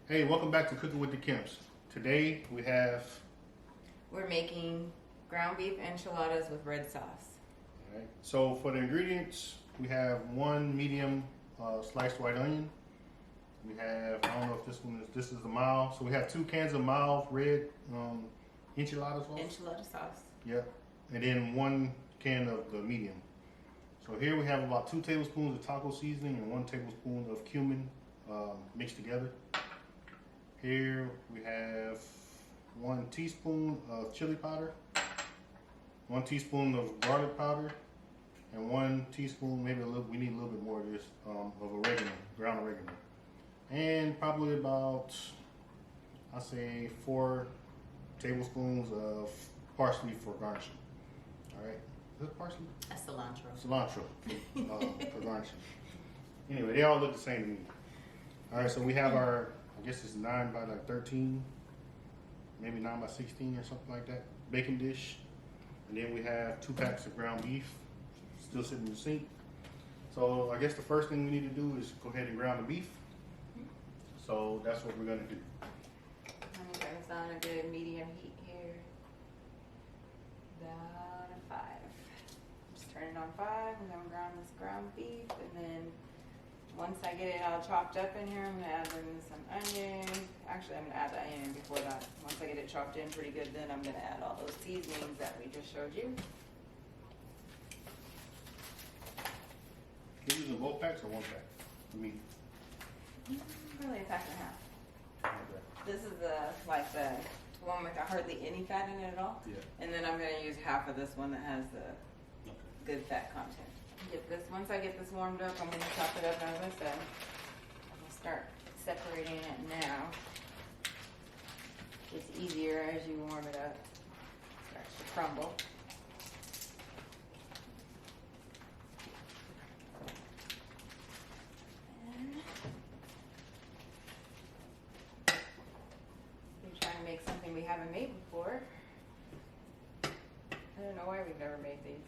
Hey, welcome back to Cooking with the Kemps. Today We're making ground beef enchiladas with red sauce. all right. So for the ingredients, we have one medium sliced white onion. We have, I don't know if this is the mild. So we have 2 cans of mild red enchilada sauce. Enchilada sauce. Yep. And then 1 can of the medium. So here we have about 2 tablespoons of taco seasoning and 1 tablespoon of cumin mixed together. Here we have 1 teaspoon of chili powder, 1 teaspoon of garlic powder, and 1 teaspoon, maybe we need a little bit more of this, of oregano, ground oregano. And probably about, I say 4 tablespoons of parsley for garnishing. All right, is it parsley? A cilantro. Cilantro for garnishing. Anyway, they all look the same to me. All right, so we have our, I guess it's 9 by like 13, maybe 9 by 16 or something like that, baking dish. And then we have 2 packs of ground beef still sitting in the sink. So I guess the first thing we need to do is go ahead and ground the beef. So that's what we're gonna do. I'm gonna turn this on a good medium heat here. About a 5. Just turn it on 5 and then ground this ground beef, and then once I get it all chopped up in here, I'm gonna add in some onion. Actually, I'm gonna add the onion before that. Once I get it chopped in pretty good, then I'm gonna add all those seasonings that we just showed you. You're using both packs or 1 pack? I mean, Probably a pack and a half. okay. This is the one with hardly any fat in it at all. Yeah. And then I'm gonna use half of this one that has the Okay. good fat content. Once I get this warmed up, I'm gonna chop it up, as I said. I'm gonna start separating it now. It's easier as you warm it up. It starts to crumble. And we're trying to make something we haven't made before. I don't know why we've never made these.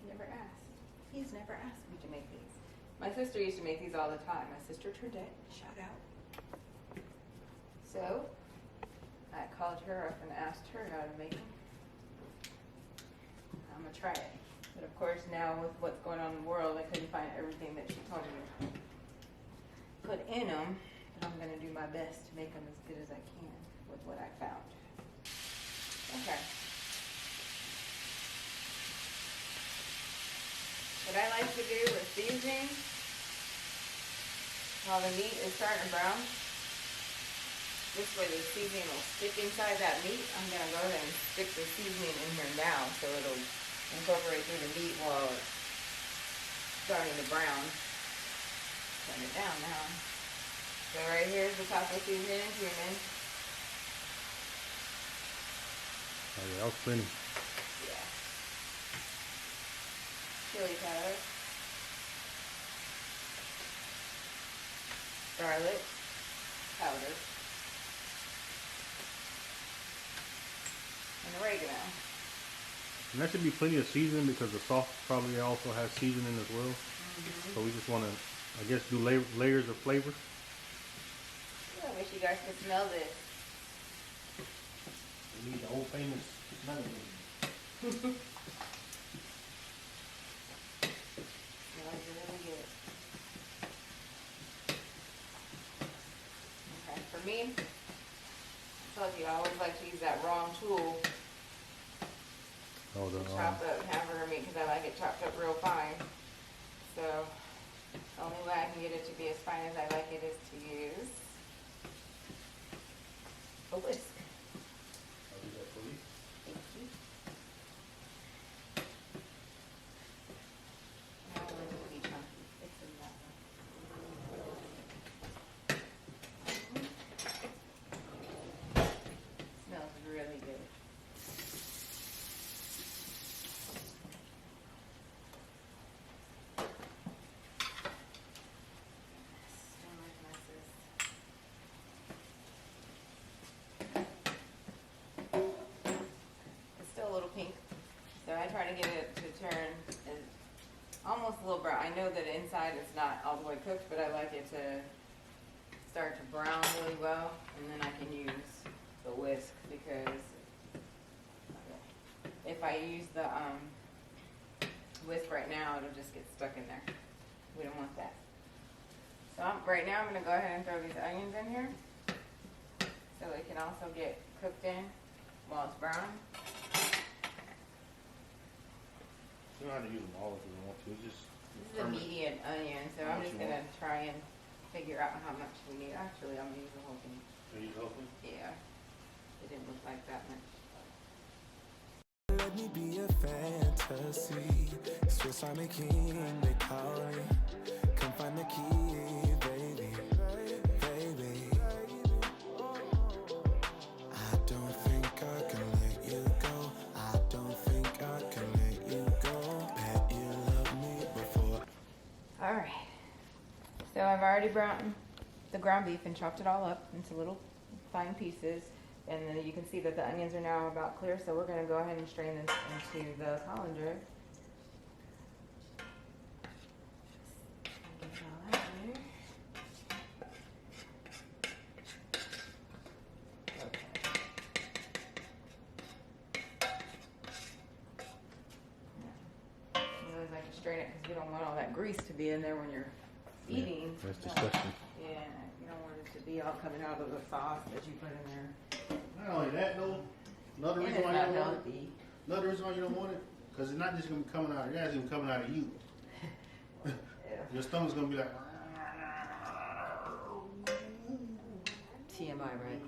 Never asked. He's never asked me to make these. My sister used to make these all the time. My sister Turdette, shout out. So, I called her up and asked her how to make them. I'm gonna try it. But of course now with what's going on in the world, I couldn't find everything that she told me to put in them. But I'm gonna do my best to make them as good as I can with what I found. Okay. What I like to do with seasoning, while the meat is starting to brown, this way the seasoning will stick inside that meat. I'm going to go ahead and stick the seasoning in here now so it'll incorporate through the meat while it's starting to brown. Turn it down now. So right here is the taco seasoning and cumin. Oh yeah, that was plenty. Yeah. Chili powder, garlic powder, and oregano. And that should be plenty of seasoning because the sauce probably also has seasoning as well. So we just want to, I guess, do layers of flavor. I wish you guys could smell this. We need the old famous smelling. Smells really good. Okay, for me, I told you I always like to use that wrong tool Oh, to chop up hamburger meat because I like it chopped up real fine. So the only way I can get it to be as fine as I like it is to use a whisk. I'll do that for you. Thank you. Now we're going to be chunky. It's in that one. Smells really good. It's still a little pink, so I try to get it to turn almost a little brown. I know that inside it's not all the way cooked, but I like it to start to brown really well, and then I can use the whisk because if I use the whisk right now, it'll just get stuck in there. We don't want that. So right now I'm going to go ahead and throw these onions in here so it can also get cooked in while it's brown. You don't have to use them all if you want to. It's just This is a medium onion, so I'm just going to try and figure out how much we need. Actually, I'm going to use the whole thing. use the whole thing? Yeah. It didn't look like that much. Let me be a fantasy. Swiss Army King, they call me. Come find the key, baby, baby. I don't think I can let you go. I don't think I can let you go. Bet you love me before. All right. So I've already browned the ground beef and chopped it all up into little fine pieces. And then you can see that the onions are now about clear, so we're going to go ahead and strain this into the colander. Get all that in there. Okay. You always like to strain it because you don't want all that grease to be in there when you're eating. That's disgusting. Yeah, you don't want it to be all coming out of the sauce that you put in there. Not only that, though, another reason why you don't want it. Another reason why you don't want it, because it's not just gonna be coming out of your ass, it's gonna be coming out of you. Your stomach's gonna be like. TMI, right?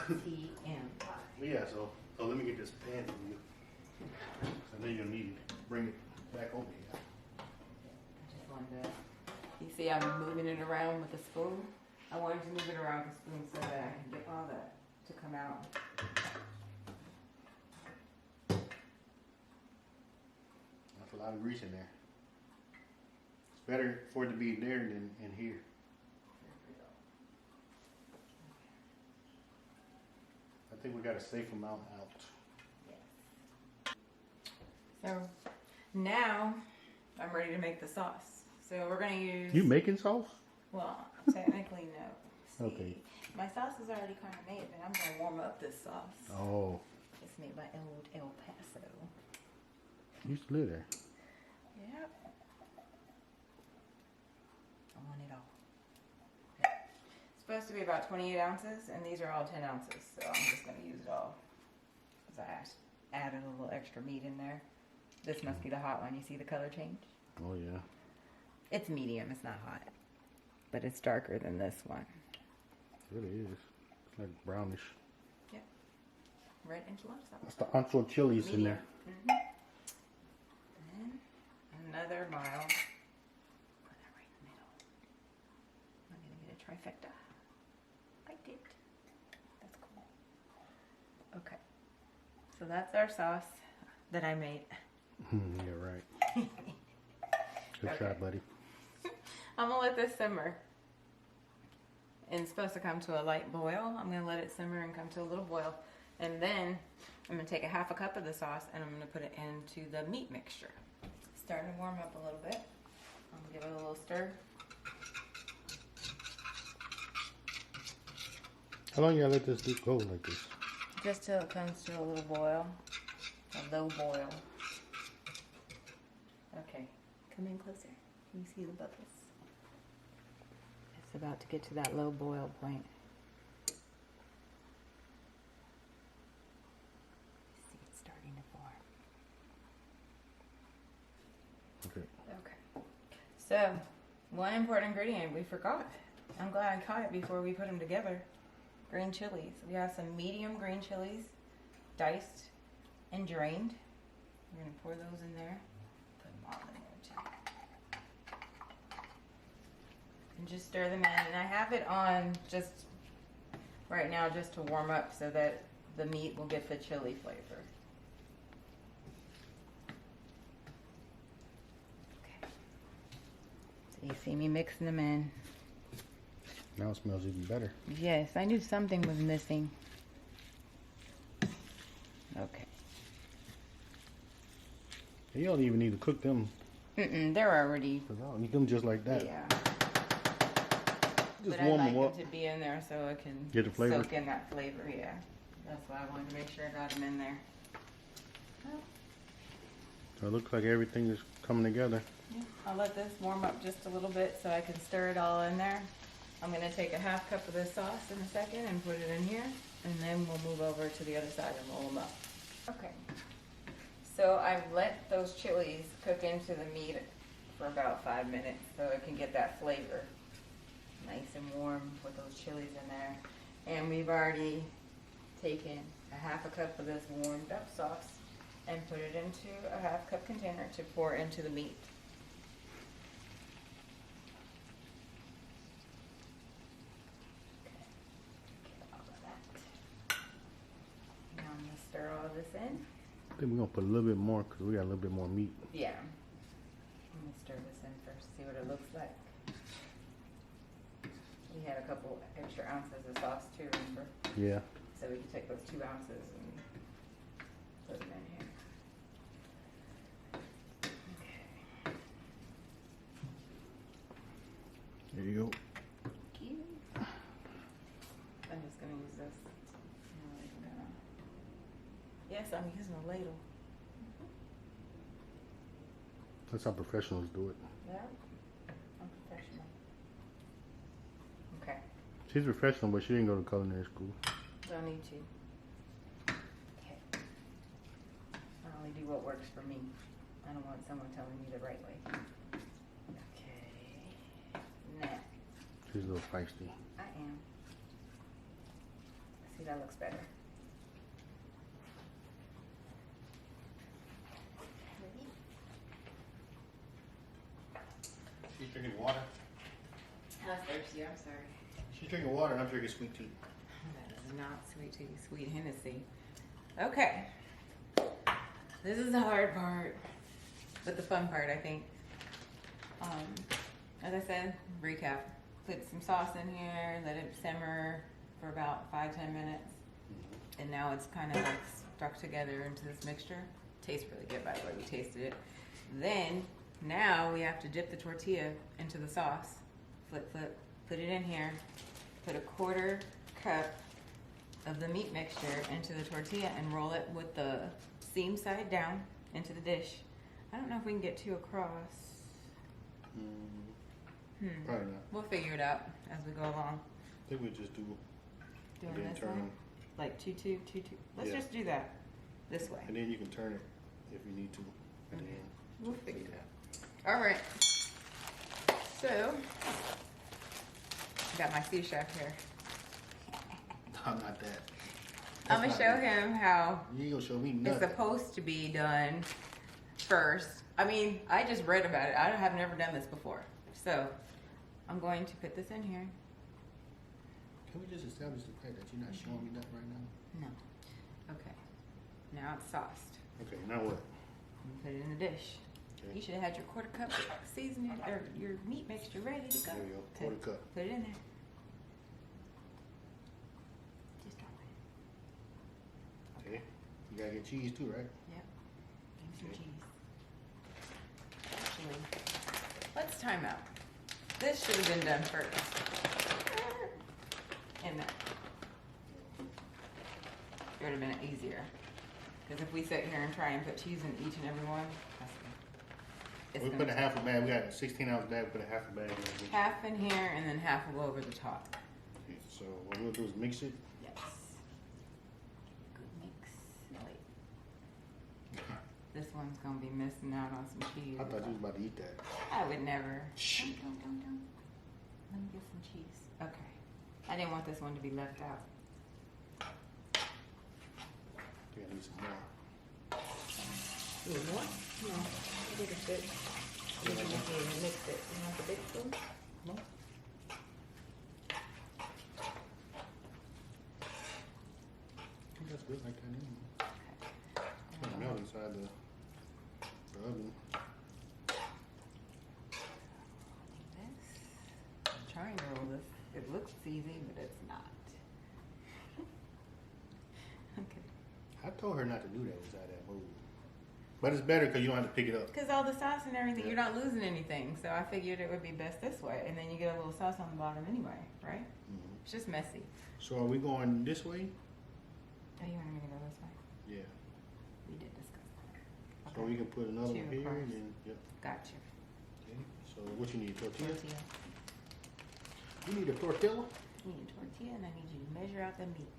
TMI. Yeah, so let me get this pan for you. I know you're gonna need it. Bring it back over here. I just wanted to. You see, I'm moving it around with a spoon. I wanted to move it around with a spoon so that I can get all that to come out. That's a lot of grease in there. It's better for it to be there than in here. I think we got a safe amount out. So now I'm ready to make the sauce. So we're gonna use. You making sauce? Well, technically no. See, Okay. My sauce is already kind of made, but I'm gonna warm up this sauce. Oh. It's made by old El Paso. You used to live there. Yep. I want it all. Okay. It's supposed to be about 28 ounces, and these are all 10 ounces, so I'm just gonna use it all. Because I added a little extra meat in there. This must be the hot one. You see the color change? Oh yeah. It's medium, it's not hot. But it's darker than this one. It really is. It's like brownish. Yep. Red enchilada sauce. That's the ancho chilies in there. Mm-hmm. And another mild. Put that right in the middle. I'm gonna get a trifecta. I did. That's cool. Okay. So that's our sauce that I made. Yeah, right. Good Okay. shot, buddy. I'm gonna let this simmer. And it's supposed to come to a light boil. I'm gonna let it simmer and come to a little boil. And then I'm gonna take a half a cup of the sauce and I'm gonna put it into the meat mixture. It's starting to warm up a little bit. I'm gonna give it a little stir. How long you gotta let this go like this? Just till it comes to a little boil. A low boil. Okay, come in closer. Can you see the bubbles? It's about to get to that low boil point. See, it's starting to form. Okay. Okay. So, one important ingredient we forgot. I'm glad I caught it before we put them together. Green chilies. We have some medium green chilies, diced and drained. We're gonna pour those in there. Put them all in there too. And just stir them in. And I have it on just right now just to warm up so that the meat will get the chili flavor. Okay. So you see me mixing them in. Now it smells even better. Yes, I knew something was missing. Okay. You don't even need to cook them. They're already. You eat them just like that. Yeah. Just but I warm like them them up. to be in there so it can Get the flavor? soak in that flavor. Yeah, that's why I wanted to make sure I got them in there. So it looks like everything is coming together. Yeah, I'll let this warm up just a little bit so I can stir it all in there. I'm gonna take a half cup of this sauce in a second and put it in here, and then we'll move over to the other side and roll them up. Okay, so I've let those chilies cook into the meat for about 5 minutes so it can get that flavor nice and warm with those chilies in there. And we've already taken a half a cup of this warmed up sauce and put it into a half cup container to pour into the meat. Now I'm gonna stir all this in. I think we're gonna put a little bit more because we got a little bit more meat. Yeah. I'm gonna stir this in first, see what it looks like. We had a couple extra ounces of sauce too, remember? Yeah. So we can take those 2 ounces and put them in here. Okay. There you go. Thank you. I'm just gonna use this. Yes, I'm using a ladle. That's how professionals do it. Yeah, I'm professional. Okay, She's professional, but she didn't go to culinary school. don't need to. Okay. I only do what works for me. I don't want someone telling me the right way. Okay. Now, She's a little feisty. I am. See, that looks better. She's drinking water. I was thirsty, I'm sorry. She's drinking water and I'm drinking sweet tea. That is not sweet tea, sweet Hennessy. Okay. This is the hard part, but the fun part, I think. As I said, recap. Put some sauce in here, let it simmer for about 5-10 minutes. And now it's kind of like stuck together into this mixture. Tastes really good, by the way, we tasted it. Then, now we have to dip the tortilla into the sauce. Flip, flip, put it in here. Put a 1/4 cup of the meat mixture into the tortilla and roll it with the seam side down into the dish. I don't know if we can get 2 across. Probably not. We'll figure it out as we go along. I think we just do Doing and then this turn one? them. Like 2-2, 2-2. Let's Yeah. just do that this way. And then you can turn it if you need to at the Okay. end. We'll figure it out. All right. So, got my sous chef here. I'm not that. I'm gonna show him how You ain't gonna show me it's nothing. supposed to be done first. I mean, I just read about it. I have never done this before. So, I'm going to put this in here. Can we just establish the fact that you're not showing me nothing right now? No. Okay. Now it's sauced. Okay, now what? And put it in the dish. Okay. You should have had your 1/4 cup seasoning or your meat mixture ready to go. There we go, Okay. 1/4 cup. Put it in there. Just drop it. Okay. You gotta get cheese too, right? Yep. Give me some Okay. cheese. Actually, let's time out. This should have been done first. And that. It would have been easier. Because if we sit here and try and put cheese in each and every one, We put a half a bag. We got a 16-ounce bag. We put a half a bag in. half in here and then half will go over the top. Okay, so what we'll do is mix it. Yes. Good mix. Wait. This one's gonna be missing out on some cheese. I thought you was about to eat that. I would never. Shh. Don't. Let me get some cheese. Okay. I didn't want this one to be left out. We gotta need some more. You want more? No. I think it's good. You just mix it. You want the big spoon? No. I think that's good like that anyway. It's gonna melt inside the oven. This. I'm trying to roll this. It looks easy, but it's not. Okay. I told her not to do that inside that mold. But it's better because you don't have to pick it up. Because all the sauce and everything, Yeah. you're not losing anything. So I figured it would be best this way. And then you get a little sauce on the bottom anyway, right? Mm-hmm. It's just messy. So are we going this way? Oh, you wanted me to go this way? Yeah. We did discuss that. So we can put another Two one here across. and then, yep. Gotcha. Okay. So what you need, tortilla? Tortilla. You need a tortilla? You need a tortilla and I need you to measure out the meat.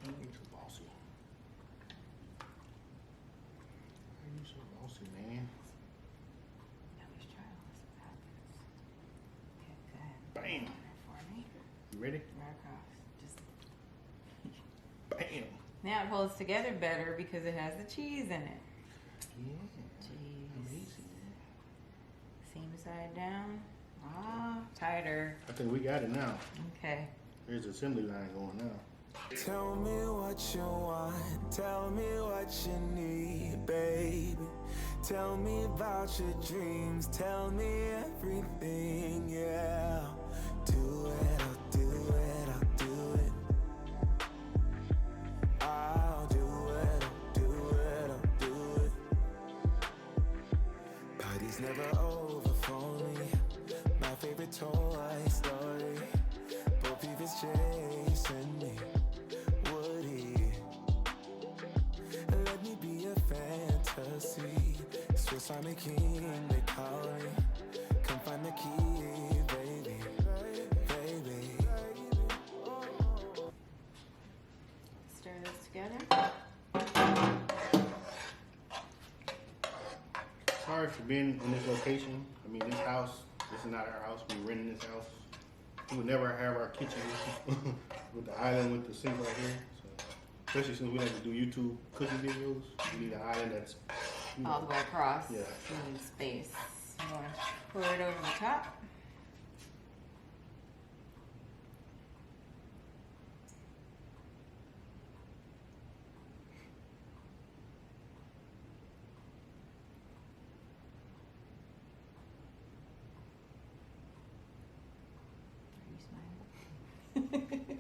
You're so bossy. You're so bossy, man. Now let's try all this without this. Okay, go ahead. Bam. For me. You ready? Right across. Just Bam. now it holds together better because it has the cheese in it. Yeah. Cheese. Amazing. Seam side down. Ah, tighter. I think we got it now. Okay. There's the assembly line going now. Tell me what you want, tell me what you need, baby. Tell me about your dreams, tell me everything, yeah. Do it, I'll do it, I'll do it. I'll do it, I'll do it, I'll do it. Party's never over for me. My favorite Toy Story. Bo Peep is chasing me. Would he? Let me be a fantasy. Swiss Army King, they call me. Come find the key, baby. Baby. Stir this together. Sorry for being in this location. I mean, this house, this is not our house. We're renting this house. We would never have our kitchen with the island with the sink right here. So, especially since we like to do YouTube cooking videos, we need an island that's, you know, All the way across. Yeah. You need space. You want to pour it over the top. Are you smiling?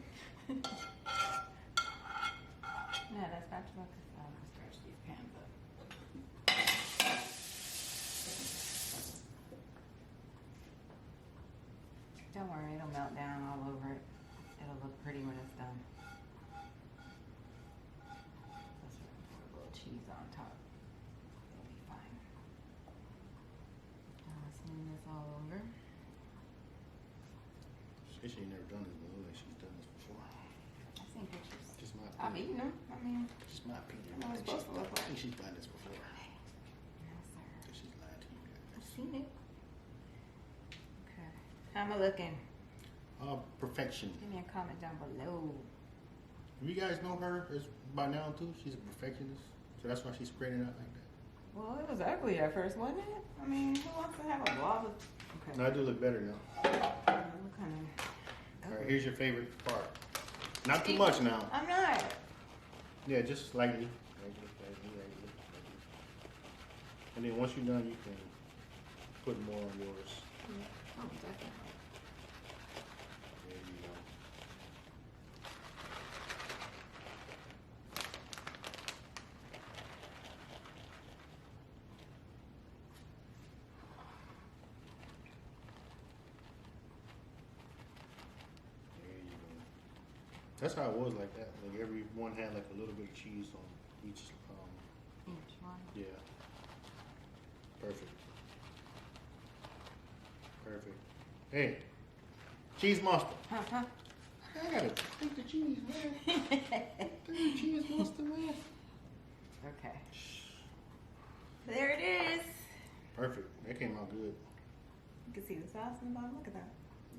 Yeah, that's back to look. I'm gonna stretch these pans up. Don't worry, it'll melt down all over it. It'll look pretty when it's done. Let's pour a little cheese on top. It'll be fine. Now let's move this all over. she ain't never done this, but it looks like she's done this before. I've seen pictures. Just my I've opinion. eaten them. I mean, Just my opinion. I know it's supposed to look I think she's done this before. no sir. She's lying to you I've guys. seen it. Okay. How am I looking? Perfection. Give me a comment down below. You guys know her as by now too. She's a perfectionist, so that's why she's spreading out like that. Well, it was ugly at first, wasn't it? I mean, who wants to have a blob of... Okay. No, I do look better now. What kind of... All right, here's your favorite part. Not too much now. I'm not. Yeah, just slightly. And then once you're done, you can put more on yours. Oh, definitely. There you go. There you go. That's how it was like that. Like every one had like a little bit of cheese on each. Each one. Yeah. Perfect. Perfect. Hey, cheese monster. Uh-huh. I gotta take the cheese, man. Take the cheese monster, man. Okay. There it is. Perfect. That came out good. You can see the sauce in the bottom. Look at that.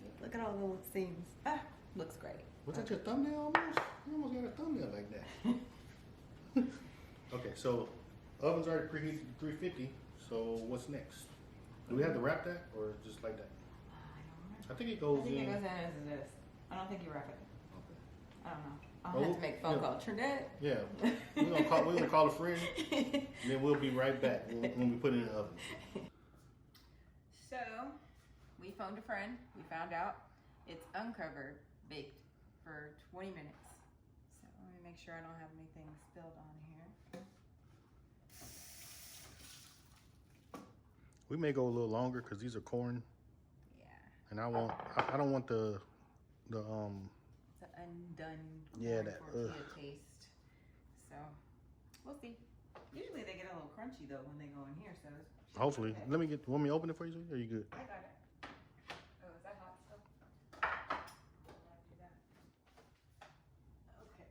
Yeah. Look at all the little seams. Ah, looks great. Was that your thumbnail almost? You almost got a thumbnail like that. Okay, so oven's already preheated to 350. So what's next? Do we have to wrap that or just like that? I don't remember. I think it I goes think in. it goes in as this. I don't think you wrap it. Okay. I don't know. I'll Oh, have to make a phone yeah. call. Trinette. Yeah, we're gonna call a friend, and then we'll be right back when we put it in the oven. So, we phoned a friend. We found out it's uncovered, baked for 20 minutes. So, let me make sure I don't have anything spilled on here. We may go a little longer because these are corn, Yeah. and I don't want the It's an undone Yeah, corn that, tortilla ugh. taste. So we'll see. Usually they get a little crunchy though when they go in here. So it should be Hopefully. okay. Want me to open it for you? Sweetie? Or are you good? I got it. Oh, is that hot still? I don't want to do that. Okay.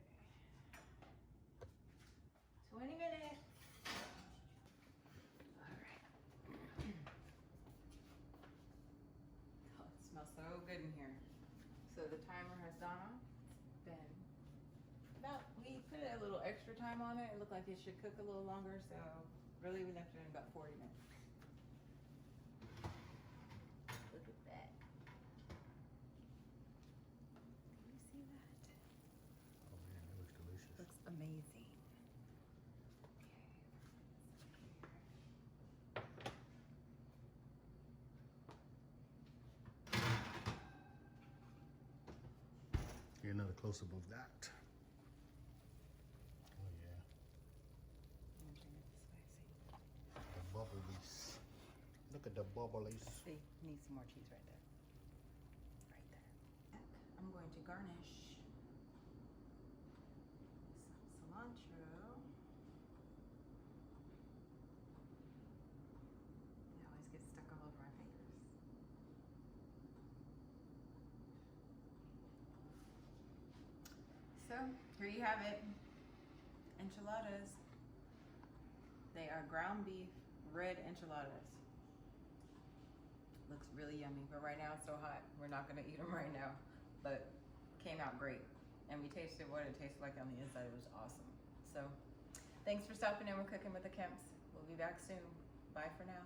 20 minutes. All right. Oh, it smells so good in here. So the timer has gone off. It's been we put a little extra time on it. It looked like it should cook a little longer, so really we left it in about 40 minutes. Look at that. Can you see that? Oh man, that looks delicious. Looks amazing. Get another close up of that. Oh yeah. The bubblies. Look at the bubblies. See, need some more cheese right there. Right there. I'm going to garnish some cilantro. It always gets stuck all over my fingers. So, here you have it. Enchiladas. They are ground beef, red enchiladas. Looks really yummy, but right now it's so hot. We're not gonna eat them right now, but came out great. And we tasted what it tasted like on the inside. It was awesome. So, thanks for stopping in with Cooking with the Kemps. We'll be back soon. Bye for now.